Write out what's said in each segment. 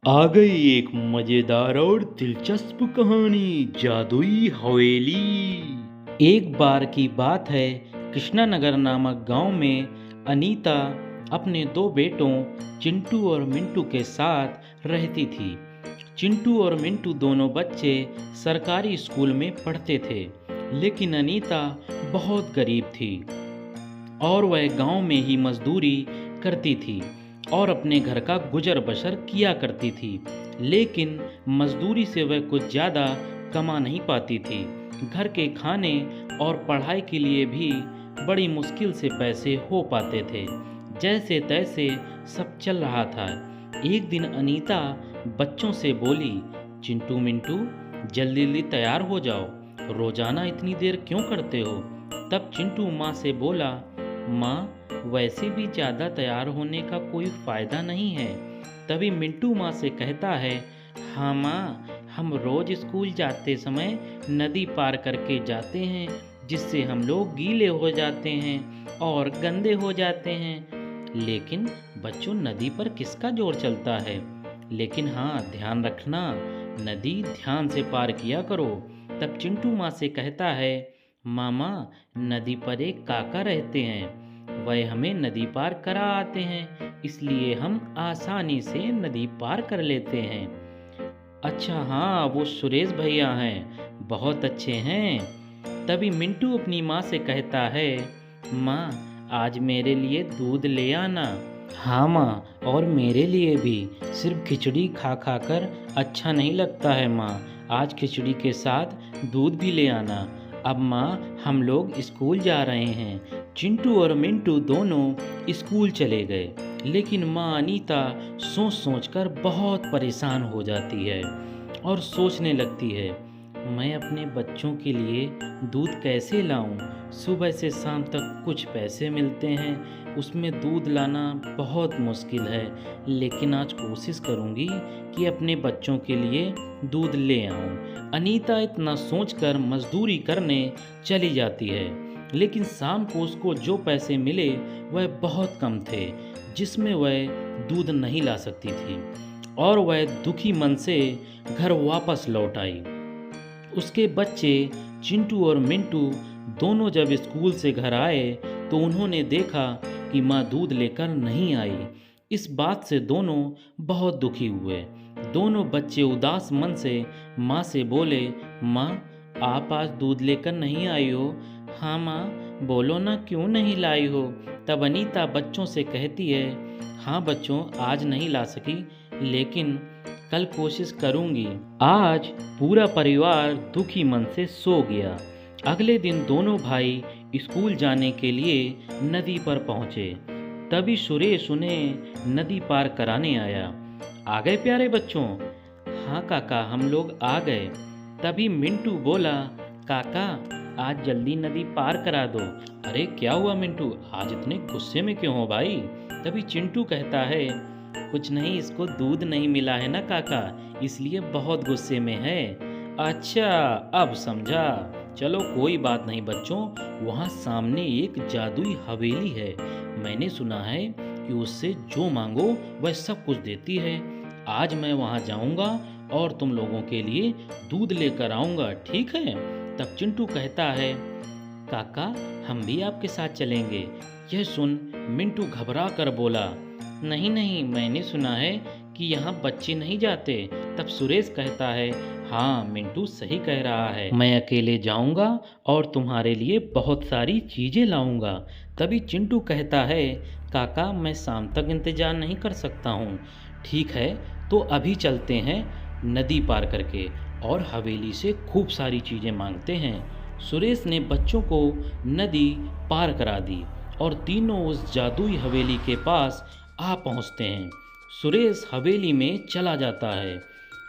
आ गई एक मजेदार और दिलचस्प कहानी, जादुई हवेली। एक बार की बात है, कृष्णानगर नामक गांव में अनीता अपने दो बेटों चिंटू और मिंटू के साथ रहती थी। चिंटू और मिंटू दोनों बच्चे सरकारी स्कूल में पढ़ते थे, लेकिन अनीता बहुत गरीब थी और वह गांव में ही मजदूरी करती थी और अपने घर का गुजर बसर किया करती थी। लेकिन मजदूरी से वह कुछ ज़्यादा कमा नहीं पाती थी। घर के खाने और पढ़ाई के लिए भी बड़ी मुश्किल से पैसे हो पाते थे। जैसे तैसे सब चल रहा था। एक दिन अनीता बच्चों से बोली, चिंटू मिंटू जल्दी जल्दी तैयार हो जाओ, रोजाना इतनी देर क्यों करते हो। तब चिंटू माँ से बोला, माँ वैसे भी ज़्यादा तैयार होने का कोई फ़ायदा नहीं है। तभी मिंटू माँ से कहता है, हाँ माँ, हम रोज़ स्कूल जाते समय नदी पार करके जाते हैं, जिससे हम लोग गीले हो जाते हैं और गंदे हो जाते हैं। लेकिन बच्चों, नदी पर किसका जोर चलता है। लेकिन हाँ, ध्यान रखना, नदी ध्यान से पार किया करो। तब चिंटू माँ से कहता है, मामा नदी पर एक काका रहते हैं, वह हमें नदी पार करा आते हैं, इसलिए हम आसानी से नदी पार कर लेते हैं। अच्छा हाँ, वो सुरेश भैया हैं, बहुत अच्छे हैं। तभी मिंटू अपनी माँ से कहता है, माँ आज मेरे लिए दूध ले आना। हाँ माँ, और मेरे लिए भी। सिर्फ खिचड़ी खा खा कर अच्छा नहीं लगता है माँ, आज खिचड़ी के साथ दूध भी ले आना। अब माँ हम लोग स्कूल जा रहे हैं। चिंटू और मिंटू दोनों स्कूल चले गए, लेकिन माँ अनीता सोच सोच कर बहुत परेशान हो जाती है और सोचने लगती है, मैं अपने बच्चों के लिए दूध कैसे लाऊं। सुबह से शाम तक कुछ पैसे मिलते हैं, उसमें दूध लाना बहुत मुश्किल है, लेकिन आज कोशिश करूंगी कि अपने बच्चों के लिए दूध ले आऊं। अनीता इतना सोचकर मजदूरी करने चली जाती है, लेकिन शाम को उसको जो पैसे मिले वह बहुत कम थे, जिसमें वह दूध नहीं ला सकती थी और वह दुखी मन से घर वापस लौट आई। उसके बच्चे चिंटू और मिंटू दोनों जब स्कूल से घर आए तो उन्होंने देखा कि माँ दूध लेकर नहीं आई। इस बात से दोनों बहुत दुखी हुए। दोनों बच्चे उदास मन से माँ से बोले, माँ आप आज दूध लेकर नहीं आई हो। हाँ माँ, बोलो ना क्यों नहीं लाई हो। तब अनीता बच्चों से कहती है, हाँ बच्चों, आज नहीं ला सकी, लेकिन कल कोशिश करूंगी। आज पूरा परिवार दुखी मन से सो गया। अगले दिन दोनों भाई स्कूल जाने के लिए नदी पर पहुंचे। तभी सुरेश उन्हें नदी पार कराने आया। आ गए प्यारे बच्चों। हाँ काका, हम लोग आ गए। तभी मिंटू बोला, काका आज जल्दी नदी पार करा दो। अरे क्या हुआ मिंटू, आज इतने गुस्से में क्यों हो भाई। तभी चिंटू कहता है, कुछ नहीं, इसको दूध नहीं मिला है ना काका, इसलिए बहुत गुस्से में है। अच्छा अब समझा, चलो कोई बात नहीं बच्चों, वहाँ सामने एक जादुई हवेली है, मैंने सुना है कि उससे जो मांगो वह सब कुछ देती है। आज मैं वहाँ जाऊँगा और तुम लोगों के लिए दूध लेकर आऊँगा, ठीक है। तब चिंटू कहता है, काका हम भी आपके साथ चलेंगे। यह सुन मिंटू घबरा कर बोला, नहीं नहीं, मैंने सुना है कि यहाँ बच्चे नहीं जाते। तब सुरेश कहता है, हाँ मिंटू सही कह रहा है, मैं अकेले जाऊँगा और तुम्हारे लिए बहुत सारी चीज़ें लाऊंगा। तभी चिंटू कहता है, काका मैं शाम तक इंतज़ार नहीं कर सकता हूँ। ठीक है, तो अभी चलते हैं नदी पार करके और हवेली से खूब सारी चीज़ें मांगते हैं। सुरेश ने बच्चों को नदी पार करा दी और तीनों उस जादुई हवेली के पास आ पहुंचते हैं। सुरेश हवेली में चला जाता है।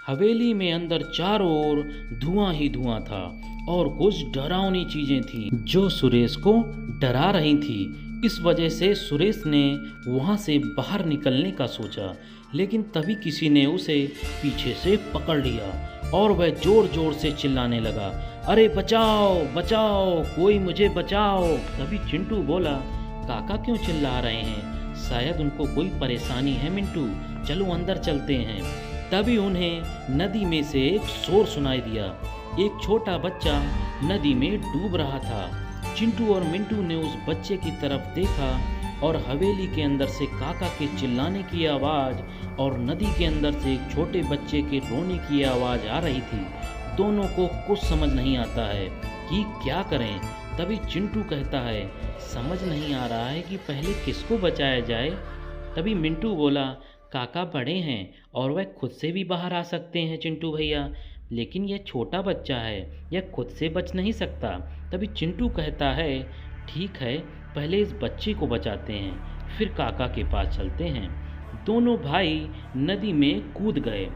हवेली में अंदर चारों ओर धुआं ही धुआं था और कुछ डरावनी चीजें थी जो सुरेश को डरा रही थी। इस वजह से सुरेश ने वहां से बाहर निकलने का सोचा, लेकिन तभी किसी ने उसे पीछे से पकड़ लिया और वह जोर जोर से चिल्लाने लगा, अरे बचाओ बचाओ, कोई मुझे बचाओ। तभी चिंटू बोला, काका क्यों चिल्ला रहे हैं, शायद उनको कोई परेशानी है मिंटू, चलो अंदर चलते हैं। तभी उन्हें नदी में से एक शोर सुनाई दिया। एक छोटा बच्चा नदी में डूब रहा था। चिंटू और मिंटू ने उस बच्चे की तरफ देखा और हवेली के अंदर से काका के चिल्लाने की आवाज़ और नदी के अंदर से एक छोटे बच्चे के रोने की आवाज़ आ रही थी। दोनों को कुछ समझ नहीं आता है कि क्या करें। तभी चिंटू कहता है, समझ नहीं आ रहा है कि पहले किसको बचाया जाए। तभी मिंटू बोला, काका बड़े हैं और वह खुद से भी बाहर आ सकते हैं चिंटू भैया, लेकिन यह छोटा बच्चा है, यह खुद से बच नहीं सकता। तभी चिंटू कहता है, ठीक है, पहले इस बच्चे को बचाते हैं, फिर काका के पास चलते हैं। दोनों भाई नदी में कूद गए।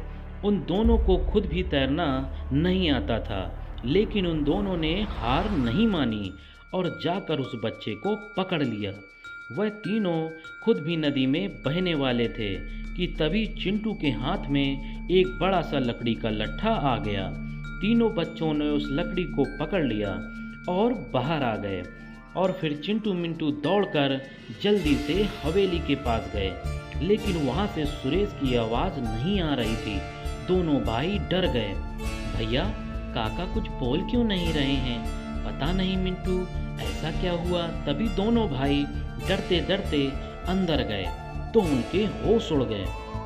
उन दोनों को खुद भी तैरना नहीं आता था, लेकिन उन दोनों ने हार नहीं मानी और जाकर उस बच्चे को पकड़ लिया। वह तीनों खुद भी नदी में बहने वाले थे कि तभी चिंटू के हाथ में एक बड़ा सा लकड़ी का लट्ठा आ गया। तीनों बच्चों ने उस लकड़ी को पकड़ लिया और बाहर आ गए और फिर चिंटू मिंटू दौड़कर जल्दी से हवेली के पास गए, लेकिन वहाँ से सुरेश की आवाज़ नहीं आ रही थी। दोनों भाई डर गए। भैया, काका कुछ बोल क्यों नहीं रहे हैं? पता नहीं मिंटू, ऐसा क्या हुआ? तभी दोनों भाई डरते डरते अंदर गए तो उनके होश उड़ गए।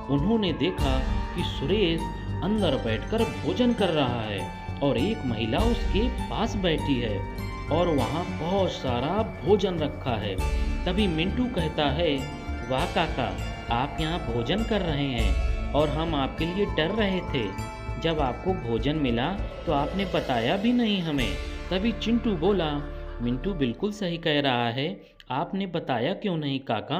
उन्होंने देखा कि सुरेश अंदर बैठकर भोजन कर रहा है और एक महिला उसके पास बैठी है और वहाँ बहुत सारा भोजन रखा है। तभी मिंटू कहता है, वाह काका, आप यहाँ भोजन कर रहे हैं और हम आपके लिए डर रहे थे। जब आपको भोजन मिला तो आपने बताया भी नहीं हमें। तभी चिंटू बोला, मिंटू बिल्कुल सही कह रहा है, आपने बताया क्यों नहीं काका?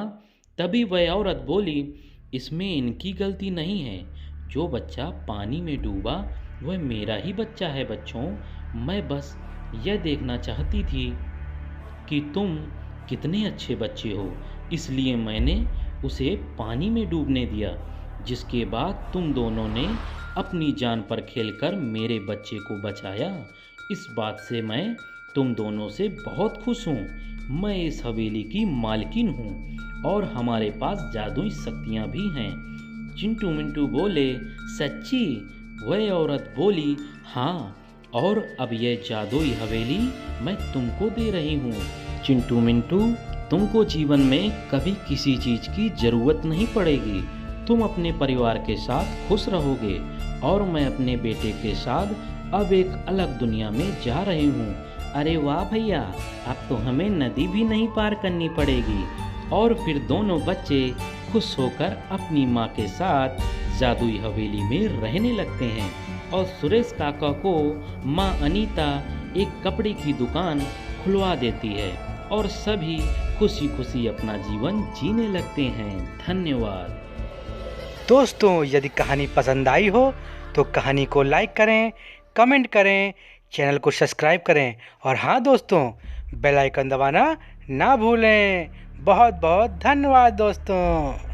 तभी वह औरत बोली, इसमें इनकी गलती नहीं है। जो बच्चा पानी में डूबा वह मेरा ही बच्चा है बच्चों। मैं बस यह देखना चाहती थी कि तुम कितने अच्छे बच्चे हो, इसलिए मैंने उसे पानी में डूबने दिया, जिसके बाद तुम दोनों ने अपनी जान पर खेलकर मेरे बच्चे को बचाया। इस बात से मैं तुम दोनों से बहुत खुश हूँ। मैं इस हवेली की मालकिन हूँ और हमारे पास जादुई शक्तियाँ भी हैं। चिंटू मिंटू बोले, सच्ची? वह औरत बोली, हाँ, और अब यह जादुई हवेली मैं तुमको दे रही हूँ। चिंटू मिंटू, तुमको जीवन में कभी किसी चीज़ की ज़रूरत नहीं पड़ेगी। तुम अपने परिवार के साथ खुश रहोगे और मैं अपने बेटे के साथ अब एक अलग दुनिया में जा रही हूँ। अरे वाह भैया, अब तो हमें नदी भी नहीं पार करनी पड़ेगी। और फिर दोनों बच्चे खुश होकर अपनी माँ के साथ जादुई हवेली में रहने लगते हैं और सुरेश काका को माँ अनीता एक कपड़े की दुकान खुलवा देती है और सभी खुशी खुशी अपना जीवन जीने लगते हैं। धन्यवाद। दोस्तों, यदि कहानी पसंद आई हो तो कहानी को लाइक करें, कमेंट करें, चैनल को सब्सक्राइब करें और हाँ दोस्तों, बेल आइकन दबाना ना भूलें। बहुत बहुत धन्यवाद दोस्तों।